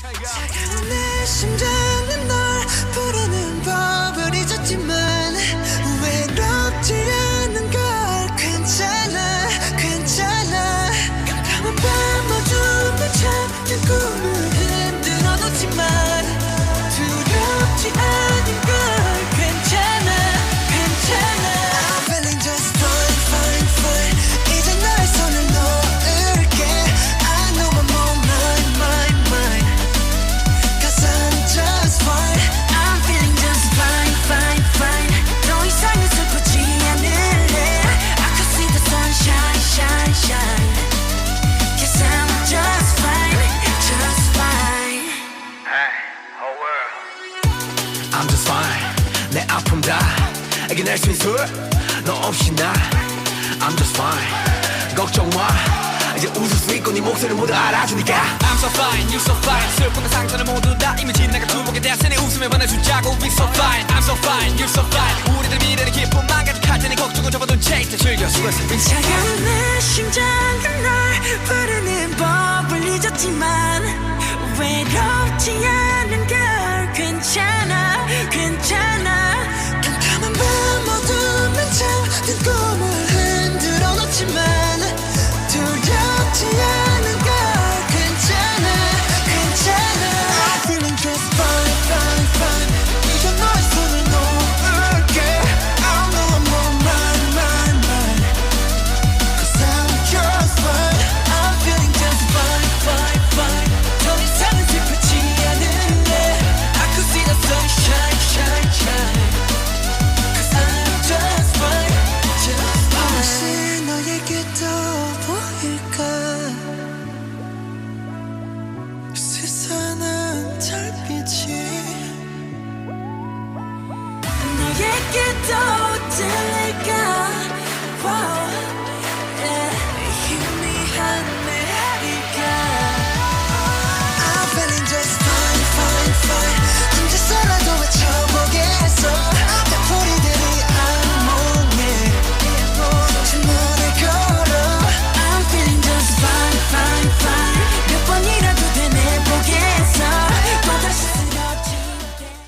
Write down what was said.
차가운 내 심장은 널 부르는 법을 잊었지만 외롭지 않은 걸 괜찮아 괜찮아 깜깜한 밤 어둠을 찾는 꿈을 흔들어 놓지만 두렵지 않은 걸 괜찮아 괜찮아 I'm feeling just fine fine fine 이제 너의 손을 놓을게 I know I'm on mine mine mine Cause I'm just fine I'm feeling just fine fine fine 더 이상은 슬프지 않을래 I can see the sunshine shine shine Cause I'm just fine just fine Hey, whole world. I'm just fine. 내 아픔 다 이겨낼 수 있어. 너 없이 나. I'm just fine. 걱정 마. 이제 웃을 수 있고 네 목소리를 모두 알아주니까. I'm so fine, you so fine. 슬픔과 상처는 모두 다 이미 지나가 두목에 대한 내 웃음에 반해주자고. We so fine, I'm so fine, you so fine. 우리들 미래는 기쁨만 가득할 테니 걱정은 접어둔 채 이제 즐겨 수고했어. 차가운 내 심장은 널 부르는 법을 잊었지만 외로워